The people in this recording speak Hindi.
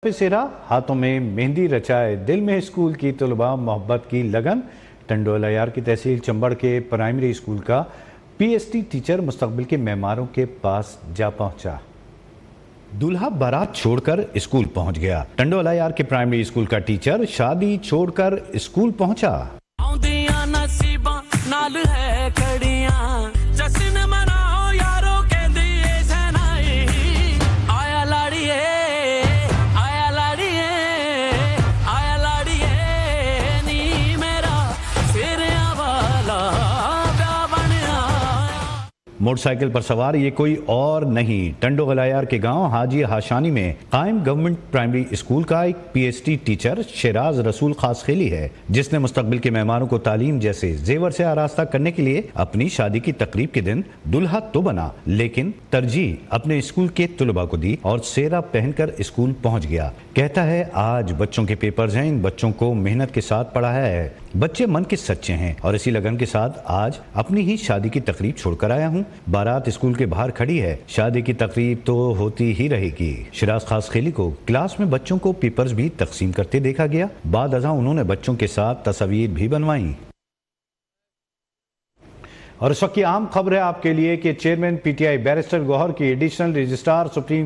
पे सेरा हाथों में मेहंदी रचाए दिल में स्कूल की तलबा मोहब्बत की लगन। टंडोल अयार की तहसील चंबड़ के प्राइमरी स्कूल का पीएसटी टीचर मुस्तकबिल के मेहमानों के पास जा पहुंचा। दूल्हा बारात छोड़कर स्कूल पहुंच गया। टंडोल अयार के प्राइमरी स्कूल का टीचर शादी छोड़कर स्कूल पहुंचा। मोटरसाइकिल पर सवार ये कोई और नहीं, टंडोल अयार के गांव हाजी हाशानी में कायम गवर्नमेंट प्राइमरी स्कूल का एक पीएचडी टीचर शेराज रसूल खास खेली है, जिसने मुस्तकबिल के मेहमानों को तालीम जैसे जेवर से आरास्ता करने के लिए अपनी शादी की तकरीब के दिन दुल्हा तो बना, लेकिन तरजीह अपने स्कूल के तुलबा को दी और सेहरा पहनकर स्कूल पहुंच गया। कहता है आज बच्चों के पेपर्स हैं, इन बच्चों को मेहनत के साथ पढ़ाया है, बच्चे मन के सच्चे हैं और इसी लगन के साथ आज अपनी ही शादी की तकरीब छोड़कर आया हूँ। बारात स्कूल के बाहर खड़ी है, शादी की तकरीब तो होती ही रहेगी। शेराज खास खेली को क्लास में बच्चों को पेपर्स भी तकसीम करते देखा गया। बाद अज़ां उन्होंने बच्चों के साथ तस्वीर भी बनवाई। और इस वक्त की आम खबर है आपके लिए कि चेयरमैन पीटीआई बैरिस्टर गौहर की एडिशनल रजिस्ट्रार सुप्रीम